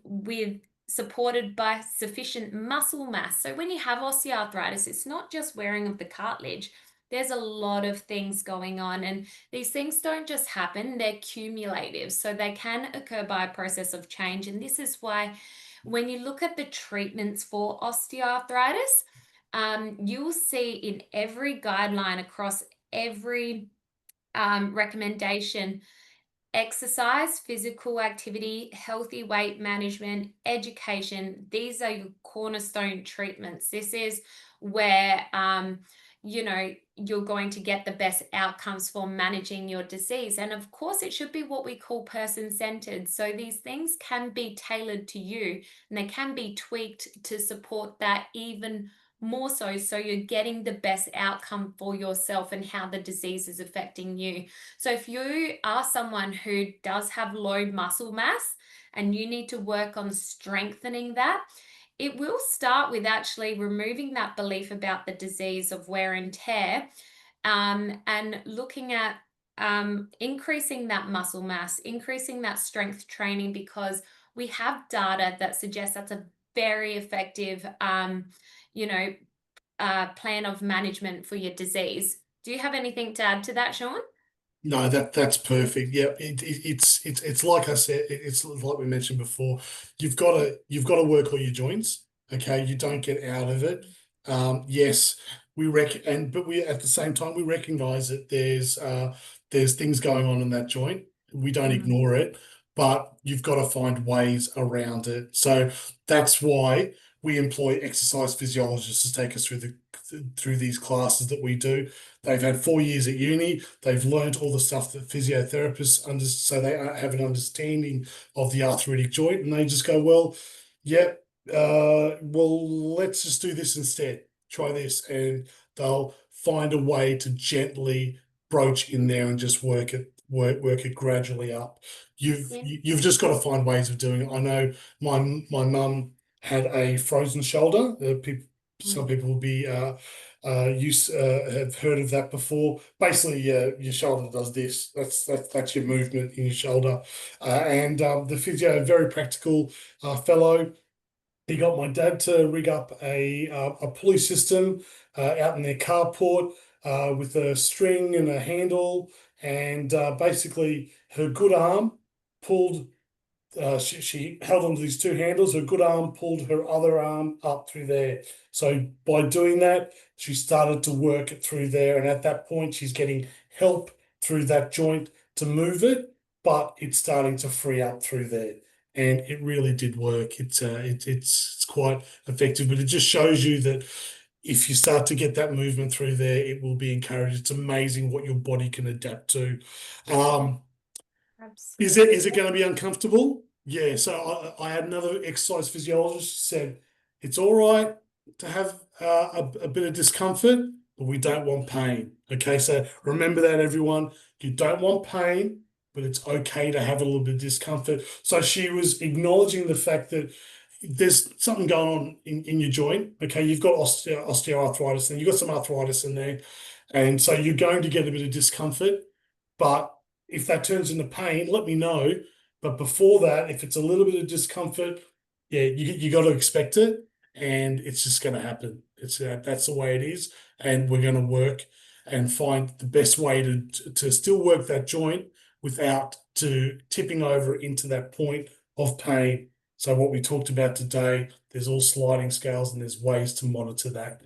with supported by sufficient muscle mass. So when you have osteoarthritis, it's not just wearing of the cartilage. There's a lot of things going on, and these things don't just happen, they're cumulative. So they can occur by a process of change. And this is why when you look at the treatments for osteoarthritis, you will see in every guideline across every recommendation, exercise, physical activity, healthy weight management, education, these are your cornerstone treatments. This is where, you know, you're going to get the best outcomes for managing your disease. And of course, it should be what we call person-centered. So these things can be tailored to you and they can be tweaked to support that even more so you're getting the best outcome for yourself and how the disease is affecting you. So if you are someone who does have low muscle mass and you need to work on strengthening that, it will start with actually removing that belief about the disease of wear and tear, and looking at increasing that muscle mass, increasing that strength training, because we have data that suggests that's a very effective you know, plan of management for your disease. Do you have anything to add to that, Sean? No, that's perfect. Yeah, it's like I said, it's like we mentioned before. You've got to work all your joints. Okay, you don't get out of it. Yes, but we at the same time we recognize that there's things going on in that joint. We don't ignore it, but you've got to find ways around it. So that's why we employ exercise physiologists to take us through these classes that we do. They've had 4 years at uni. They've learned all the stuff that physiotherapists so they have an understanding of the arthritic joint, and they just go, well, yeah, well, let's just do this instead. Try this, and they'll find a way to gently broach in there and just work it gradually up. You've just got to find ways of doing it. I know my mum had a frozen shoulder. Some people will be have heard of that before. Basically, your shoulder does this. That's your movement in your shoulder. And the physio, very practical fellow. He got my dad to rig up a pulley system out in their carport with a string and a handle, and basically her good arm pulled. She held onto these two handles. Her good arm pulled her other arm up through there. So by doing that, she started to work it through there. And at that point, she's getting help through that joint to move it, but it's starting to free up through there. And it really did work. It's quite effective, but it just shows you that if you start to get that movement through there, it will be encouraged. It's amazing what your body can adapt to. Is it going to be uncomfortable? Yeah. So I had another exercise physiologist who said it's all right to have a bit of discomfort, but we don't want pain. Okay. So remember that, everyone. You don't want pain, but it's okay to have a little bit of discomfort. So she was acknowledging the fact that there's something going on in your joint. Okay. You've got osteoarthritis and you've got some arthritis in there. And so you're going to get a bit of discomfort, but if that turns into pain, let me know. But before that, if it's a little bit of discomfort, yeah, you got to expect it, and it's just going to happen. That's the way it is, and we're going to work and find the best way to still work that joint without tipping over into that point of pain. So what we talked about today, there's all sliding scales and there's ways to monitor that.